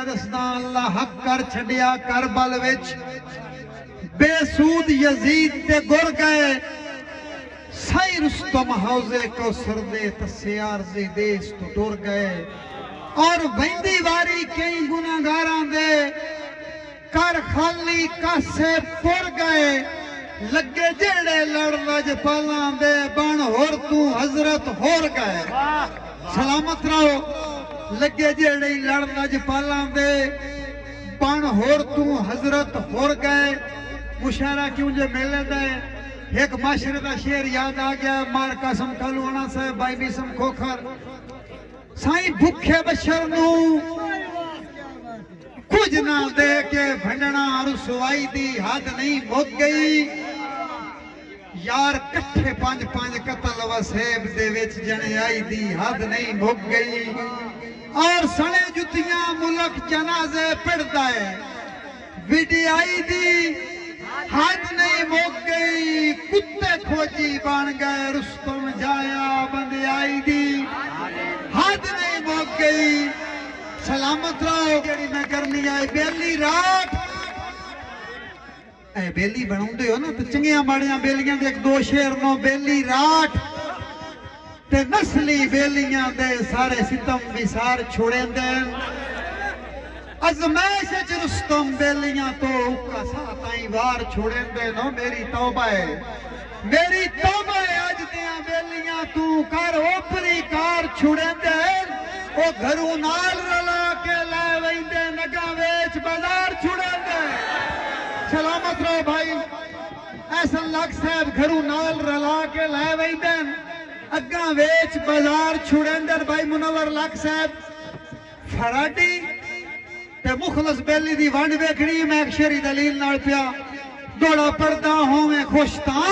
پیا دسدا اللہ حق کر چھڈیا کربل وچ بے سود یزید تے گر گئے سائی رستم حوضے کوثر دے تسے عارضی دیس تو ٹر گئے اور ویندی واری کئی گناہگاراں دے کر خالی کاسے پور گئے لگے جیڑے لڑ لجپالاں دے بن ہور تو حضرت ہور گئے سلامت رہو لگے جیڑے لڑ لجپالاں دے بن ہور تو حضرت ہور گئے مشاعرہ کیوں جے میلے دے ایک معاشرے دا شعر یاد آ گیا مار قاسم کھلوانا صاحب بائی بیسم کھوکھر سائیں بھکھے بشر نو کچھ نہ دے کے بھنڈنا رسوائی دی حد نہیں بھگ گئی یار کٹھے پانچ قتل وسیب دے وچ جنے آئی دی حد نہیں بھگ گئی اور سنے جتیاں ملک جنازے پڑھ دائے ویڈی آئی دی حد نہیں بھگ گئی کتے کھوجی بان گئے رستم جایا بندے آئی دی حد نہیں بھگ گئی سلامت رہو جڑی میں کرنی آئے بیلی رات اے بیلی بناؤں دے ہو نا تو چنگیاں ماڑیاں بیلیاں دے ایک دو شیر نو بیلی رات تے نسلی بیلیاں دے سارے ستم وسار چھوڑیں دے ازمائش رستم بیلیاں تو کا ساتھائیں وار چھوڑیں دے نو میری توبہ ہے آج دیاں بیلیاں تو کار اوپری کار چھوڑیں دے او گھروں نال رلا کے لائے ویندے نگاں ویچ بازار چھوڑیں دے سلامت رہو بھائی ایسا لگ صاحب گھروں نال رلا کے لائے ویندے اگاں ویچ بازار چھوڑیں دے بھائی منور لگ صاحب فراڈی تے مخلص بیلی دی وانڈ بیکھنی میں ایک شری دلیل نال پیا دوڑا پردہ ہوں میں خوشتاں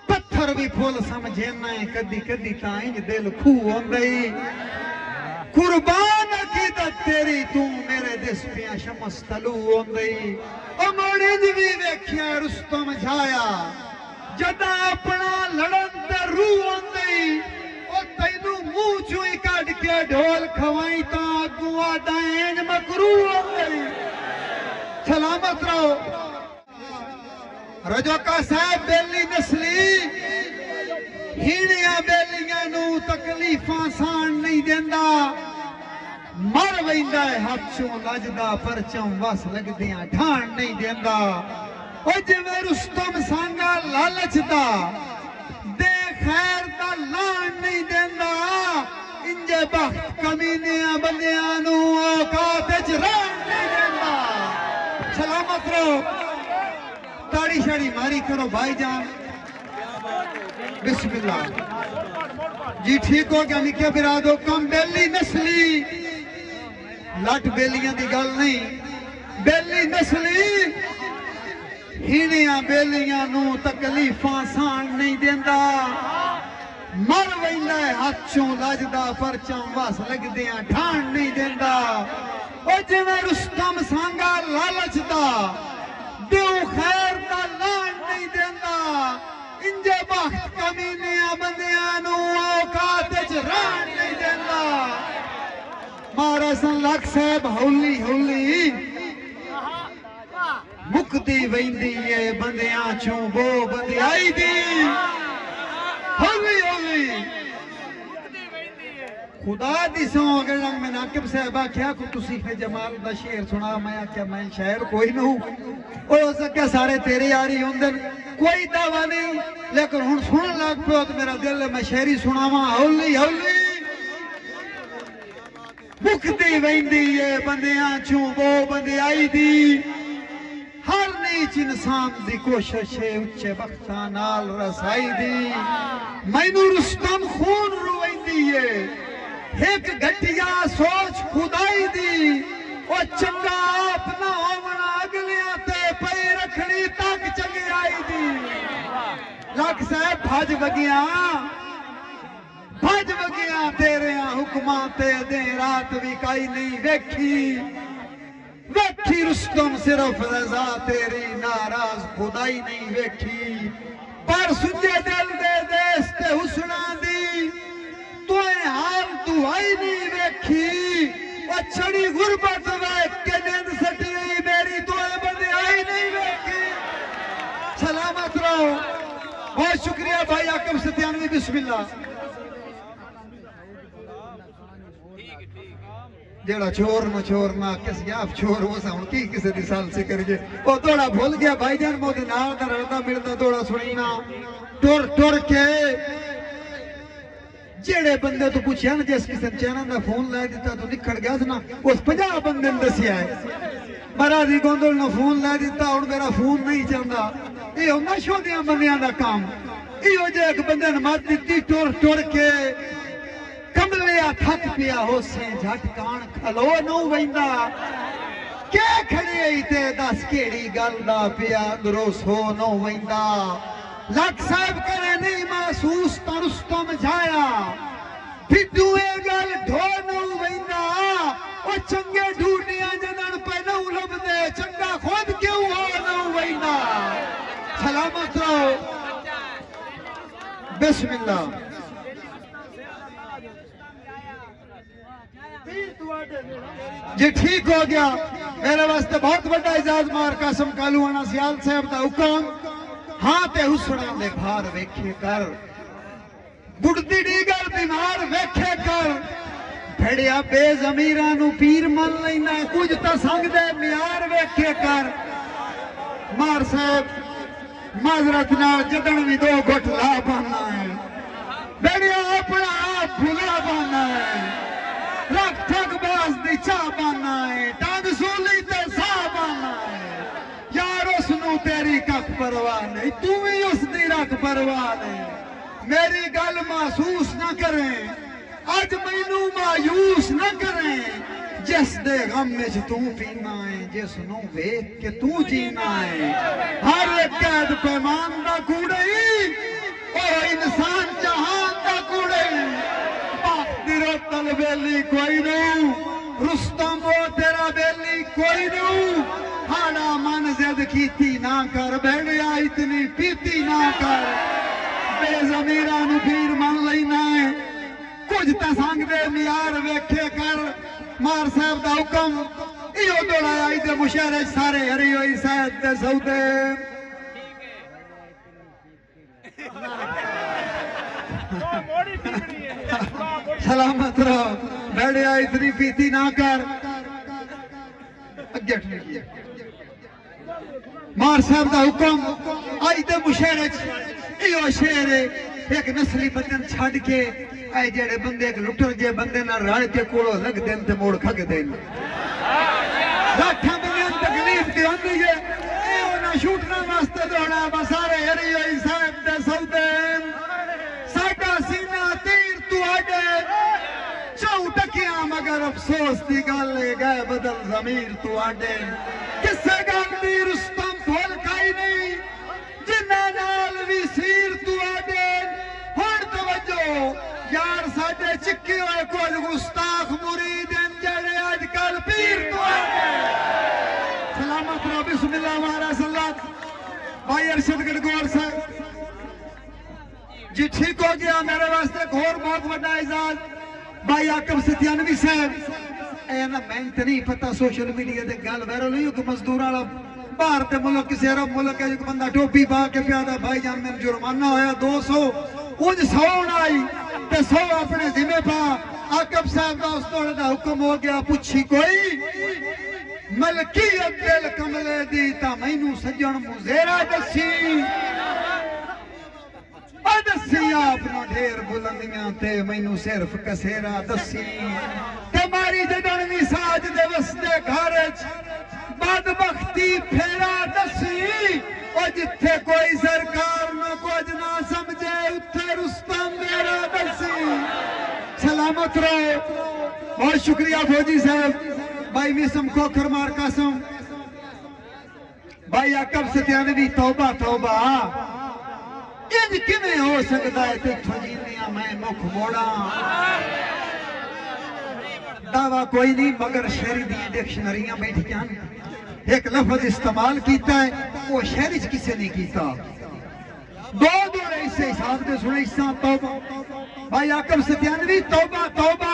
پتھر بھی پھول سمجھینا ہے کدی کدی تائیں دل کھو اندئی قربان عقیدت تیری تو میرے دس پیا شمس تلو اندئی او موڑی دی بھی ویکھیا رستم جھایا جدا اپنا لڑن تے روح اندئی او تینو منہ چوئی کٹ کے ڈھول کھوائیں تا اگوا دائیں مکرو اندئی سلامت رہو رجو کا صاحب بیلی نسلی ہینیاں بیلیاں نو تکلیفاں سان نہیں دیندہ مر ویندہ ہے ہاتھوں لجدہ پرچم وس لگ دیاں ڈھان نہیں دیندہ او جوے رستم سانگا لالچ دا دے خیر دا لان نہیں دیندہ انجے بخت کمینیاں بندیاں نو اوقات اجران نہیں دیندہ سلامت رہو تاڑی شاڑی ماری کرو بھائی جان بسم اللہ جی ٹھیک ہو گیا نکے برادو کم بیلی نسلی لٹ بیلیاں دی گل نہیں بیلی نسلی ہینیاں بیلیاں نو تکلیفاں سان نہیں دیندہ مر ویندہ ہے ہاتھوں لجدہ پرچم واس لگ دیاں ڈھان نہیں دیندہ او جوے رستم سانگا لالچ دا دیو خیر دا لان نہیں دیندہ انجے بخت کمینیاں بندیاں نو اوقات اجران نہیں دیندہ مارا سن لگ صاحب ہولی ہولی مکتی ویندی یہ بندیاں چوں بو بندی آئی دی ہولی ہولی خدا دی سوں اگر رنگ میں ناکب صاحبہ کیا کو تسیف جمال دا شعر سنا میں کیا میں شاعر کوئی نہ ہوں اور ہو سکیا سارے تیرے آری ہوندن کوئی دعویٰ نہیں لیکن ہن سنن لگ پہ تو میرا دل میں شعری سناواں ہولی ہولی مکتی ویندی یہ بندیاں چوں وہ بندی آئی دی ہر نیچ انسان دی کوشش ہے اچھے بختہ نال رسائی دی مینو رستم خون رویندی ہے ایک گھٹیا سوچ خدائی دی او چنگا اپنا ہومنا اگلیاں تے پئی رکھنی تک چنگی آئی دی لگ صاحب بھاج بگیاں تیریاں حکماں تے دیں رات بھی کائی نہیں ویکھی رستم صرف رضا تیری ناراض خدائی نہیں ویکھی پر سنجے دل دے دیس تے حسنہ دی تو حال تو آئی نہیں ویکھی وہ چھڑی غربت ویکھ کے نیند سٹی میری تو اے بندے آئی نہیں ویکھی سلامت رہو بہت شکریہ بھائی عاقب ستیانوی بسم اللہ جیڑا چور نہ کس گیاف چور ہو سا ہوں کی کسی دی سال سے کر گئے وہ توڑا بھول گیا بھائی جان موتی نال دا رڑتا ملتا توڑا سنینا ٹور کے جیڑے بندے تو پوچھیا نا جس کسی چینہ دا فون لائے دیتا تو نکھڑ گیا نا اس 50 بندے دسیا ہے مرادی گوندل نے فون لائے دیتا اور میرا فون نہیں چلتا یہ ہونا شو دیاں بندیاں دا کام یہ ہو جائے ایک بندے نے مات دیتی ٹور کے کملیا تھک پیا ہو سے جھٹکان کھلو نو ویندا کیا کھڑی ای تے دس کیڑی گل دا پیا اندرو سو نو ویندا لکھ صاحب کرے نہیں محسوس ترستم جایا پھٹو اے گل ڈھو نو ویندا او چنگے ڈھونڈیاں جنن پہ نو لبدے چنگا خود کیوں ہو نو ویندا سلامت رہو بسم اللہ جی ٹھیک ہو گیا میرے واسطے بہت بڑا اعزاز مار قاسم کالوانا سیال صاحب دا حکم ہاں تے حسنا دے بھار ویکھے کر بڑھتی ڈیگر بیمار ویکھے کر بھڑیا بے ضمیرانو پیر من لینا کچھ تا سنگ دے میار ویکھے کر مار صاحب معذرت نال جدن بھی دو گھٹ لا پانا ہے بھڑیا اپنا آپ بھلا پانا ہے رکھ ٹھگ باز دی چاہ بانا ہے ٹانگ سولی تے سا بانا ہے یار اس نو تیری کک پرواہ نہیں تو بھی اس دی رکھ پرواہ نہیں میری گل محسوس نہ کریں آج مینو مایوس نہ کریں جس دے غم میں تو پینا ہے جس نو ویکھ کے تو جینا ہے ہر ایک قید پیمان دا کوڑی او انسان جہان دا کوڑی تل بیلی کوئی نہیں رستم وہ تیرا بیلی کوئی نہیں ہاڑا من زد کیتی نہ کر بیڑیا اتنی پیتی نہ کر بے ضمیرانو پیر من لینا ہے کچھ تا سنگ دے میار ویکھے کر مار صاحب دا حکم ایو دوڑا آئی دے مشہرے سارے ہری ہوئی سید دے سودے سلامت رہو بیڑیا اتنی پیتی نہ کر اگیٹ نہیں کیا مار صاحب دا حکم آئی دے مشہرے ایو شہرے ایک نسلی بدن چھڑ کے اے جڑے بندے ایک لٹر جے بندے نہ رائے کے کوڑو لگ دین تے موڑ کھگ دین راٹھا بندیاں تکلیف دی ہوندی ہے ایو نہ شوٹنا واسطے دوڑا بسارے ہری ہوئی صاحب دے سودین ساڈا سینہ تیر تو آڈے چاؤ ٹکیاں مگر افسوس دی گل گئے بدل ضمیر تو آڈے کسے گل دی رستم بھول کھائی نہیں جنہ نال بھی سیر تو آڈے ہون توجہ یار ساڈے چکی ہوئے کوئی گستاخ مرید جڑے آج کل پیر تو آڈے سلامت رو بسم اللہ ہمارا صلات بھائی ارشد گڑگور سے جی ٹھیک ہو گیا میرے واسطے ایک اور بہت بڑا اعزاز بھائی عاقب ستیانوی صاحب اے نا میں تے نہیں پتہ سوشل میڈیا تے گل وائرل ہوئی کہ مزدور والا باہر تے ملک کسی عرب ملک ہے جو بندہ ٹوپی پا کے پیادا بھائی جان میں جرمانہ ہویا 200 اونج 100 آئی تے 100 اپنے ذمہ پا عاقب صاحب دا اس توڑے دا حکم ہو گیا پوچھی کوئی ملکیت دل کملے دی تا مینوں سجن مزیرہ دسی دسی اپنا ڈھیر بلندیاں تے مینوں صرف کسیرا دسی تے ماری جدنوی ساج دے وستے گھرچ بدبختی پھیرا دسی او جتھے کوئی سرکار نہ کچھ نہ سمجھے اتھے رستم میرا دسی سلامت رہو بہت شکریہ فوجی صاحب بھائی وسم کوکھر مار قاسم بھائی عاقب ستیانوی توبہ توبہ انج کیویں ہو سکتا ہے تے تھجیندیاں میں مکھ موڑا دعویٰ کوئی نہیں مگر شہری دی ڈکشنریاں بیٹھیاں ایک لفظ استعمال کیتا ہے وہ شہری کسے نہیں کیتا دو رہے سے حساب دے سنے اساں توبہ بھائی عاقب ستیانوی توبہ توبہ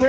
2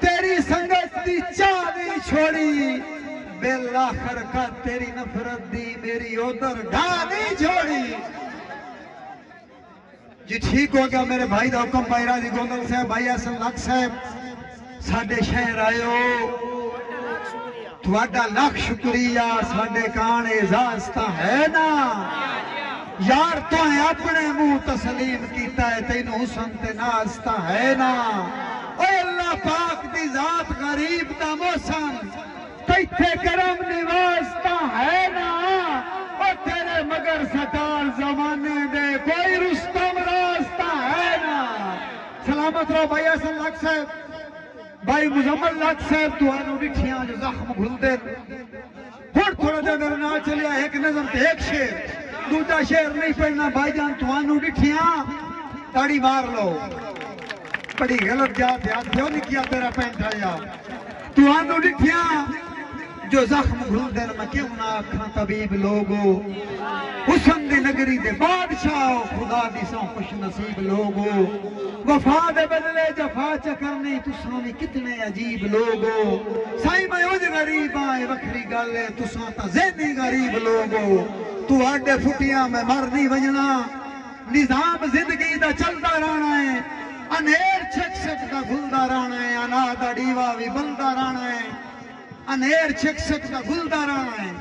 تیری سنگت دی چاہ نہیں چھوڑی بالآخر کا تیری نفرت دی میری ادھر ڈھا نہیں چھوڑی جی ٹھیک ہو گیا میرے بھائی دا حکم بھائی راضی گوندل صاحب بھائی احسن لک صاحب ساڈے شہر آئیو تھوڑا لاکھ شکریہ ساڈے کان اعزاز تا ہے نا یار تو ہے اپنے منہ تسلیم کیتا ہے تینوں حسن تے ناز تا ہے نا اے اللہ پاک دی ذات غریب دا موسم تیتھے کرم نواز تا ہے نا او تیرے مگر سٹار زمانے دے کوئی رستم راستہ ہے نا سلامت رہو بھائی احسن لک صاحب بھائی مزمل لک صاحب تو آنو ڈٹھیاں جو زخم گھل دے ہر تھوڑا دے میرے نال چلیا ایک نظم تے ایک شیر دوجا شیر نہیں پڑھنا بھائی جان تو آنو ڈٹھیاں تاڑی مار لو بڑی غلط جات یاد کیوں نہیں کیا تیرا پینٹ آیا تو آنو ڈٹھیاں جو زخم گھل دین میں کیوں نہ آکھاں طبیب لوگو حسن دی نگری دے بادشاہ خدا دی سو خوش نصیب لوگو وفا دے بدلے جفا چکرنی تساں بھی کتنے عجیب لوگو سائی میں اج غریب آئے وکھری گالے تساں تا ذہنی غریب لوگو تو آڈے پھٹیاں میں مر نہیں وجنا نظام زندگی دا چلدا رہنا ہے انہیر چھک چھک دا گھلدا رہنا ہے انا دا ڈیوا بھی بلدا رہنا ہے انہیر چھک چھک دا گھلدا رہنا ہے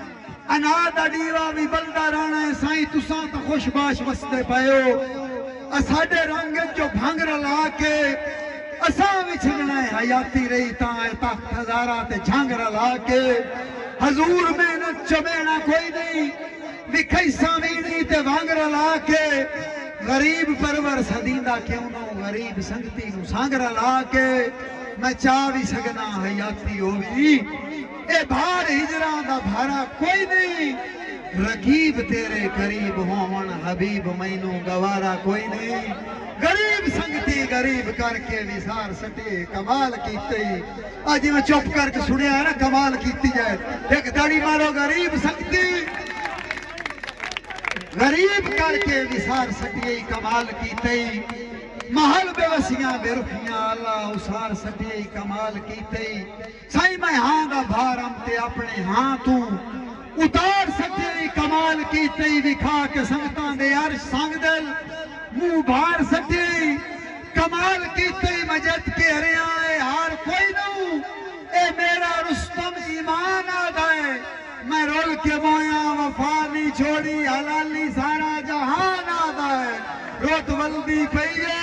انا دا ڈیوا بھی بلدا رہنا ہے سائیں تساں تا خوش باش وسدے پئیو اساڈے رنگ جو بھنگ رلا کے اساں وچھڑنا ہے حیاتی رہی تاں تخت ہزارہ تے جھنگ رلا کے حضور محنت چمینا کوئی نہیں وکھئی سامینی تے بھنگ رلا کے غریب پرور صدیندہ کیوں نو غریب سنگتی نو سانگ رلا کے میں چاہ بھی سگنا حیاتی ہوئی اے بھار ہجران دا بھارا کوئی نہیں رقیب تیرے قریب ہون حبیب مینو گوارا کوئی نہیں غریب سنگتی غریب کر کے وسار سٹے کمال کیتے آج میں چپ کر کے سنیا ہے نا کمال کیتی جائے ایک داڑی مارو غریب سنگتی غریب کر کے وسار سٹے کمال کیتے محل بے وسیاں بے رخیاں اللہ اسار سٹے کمال کیتے سائی میں ہاں دا بھارم تے اپنے ہاں تو اتار سٹے کمال کیتے وکھا کے سنگتاں دے عرش سنگ دل منہ بھار سٹے کمال کیتے مجد کے ہریاں ہار کوئی نو اے میرا رستم ایمان آدھائے میں رول کے مویا وفا نہیں چھوڑی حلالی سارا جہان آدھائے روت ولدی پئیے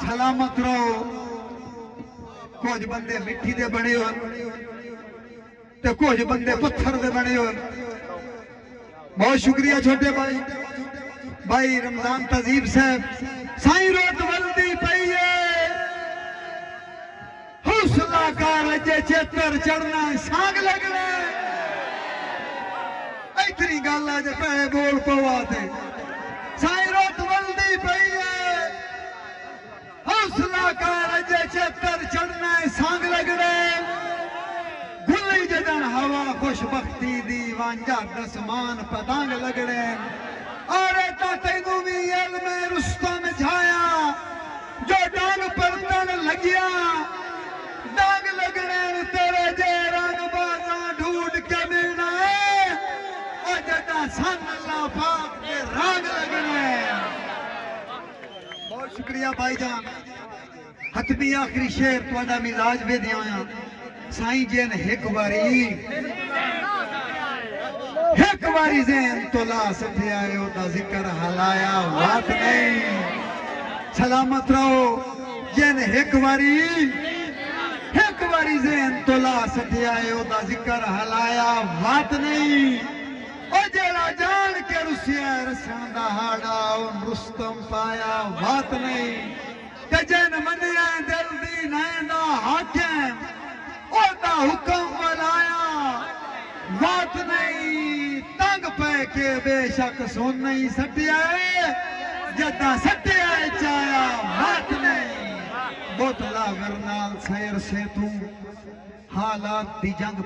سلامت رہو کچھ بندے مٹھی دے بڑے ہو تے کچھ بندے پتھر دے بڑے ہو بہت شکریہ چھوٹے بھائی بھائی رمضان تذیب صاحب سائیں روت ولدی پئیے حوصلہ کار اجے چتر چڑھنا سانگ لگنا اتنی گل ہے جے پہ بول پوا تے سائیں روت ولدی پئیے حوصلہ کار اجے چتر چڑھنا سانگ لگنا گلی جدن ہوا خوش بختی دی وانجا دسمان پتانگ لگنے اور ایتا تینوں بھی علم رستم جھایا جو ڈانگ پر تن لگیا ڈانگ لگنے تیرے جے رنگ بازاں ڈھونڈ کے ملنا ہے اور جدہ سن اللہ پاک کے رنگ لگنے بہت شکریہ بھائی جان حتمی آخری شیر توڑا مزاج بھی دیاں سائیں جین ایک باری زین تو لا سٹھے آئے ہو دا ذکر حلایا بات نہیں سلامت رہو جین ایک باری زین تو لا سٹھے آئے ہو دا ذکر حلایا بات نہیں او جیڑا جان کے رسیا رسن دا ہاڑا ان رستم پایا بات نہیں کہ جن منیا دل دی نائن دا حاکم او دا حکم بلایا بات نہیں تنگ پہ کے بے شک سن نہیں سٹیا ہے جدہ سٹیا ہے چایا بات نہیں بوتلا گرنال سیر سے تو حالات دی جنگ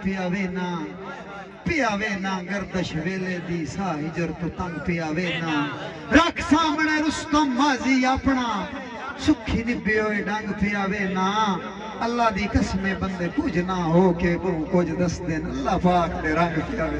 پیاوے نا گردش ویلے دی سا ہجر تو تنگ پیاوے نا رکھ سامنے رستم ماضی اپنا سکھی نبے ہوئے ڈنگ پیاوے نا اللہ دی قسمیں بندے کچھ نہ ہو کے وہ کچھ دس دن اللہ پاک دے رنگ پیاوے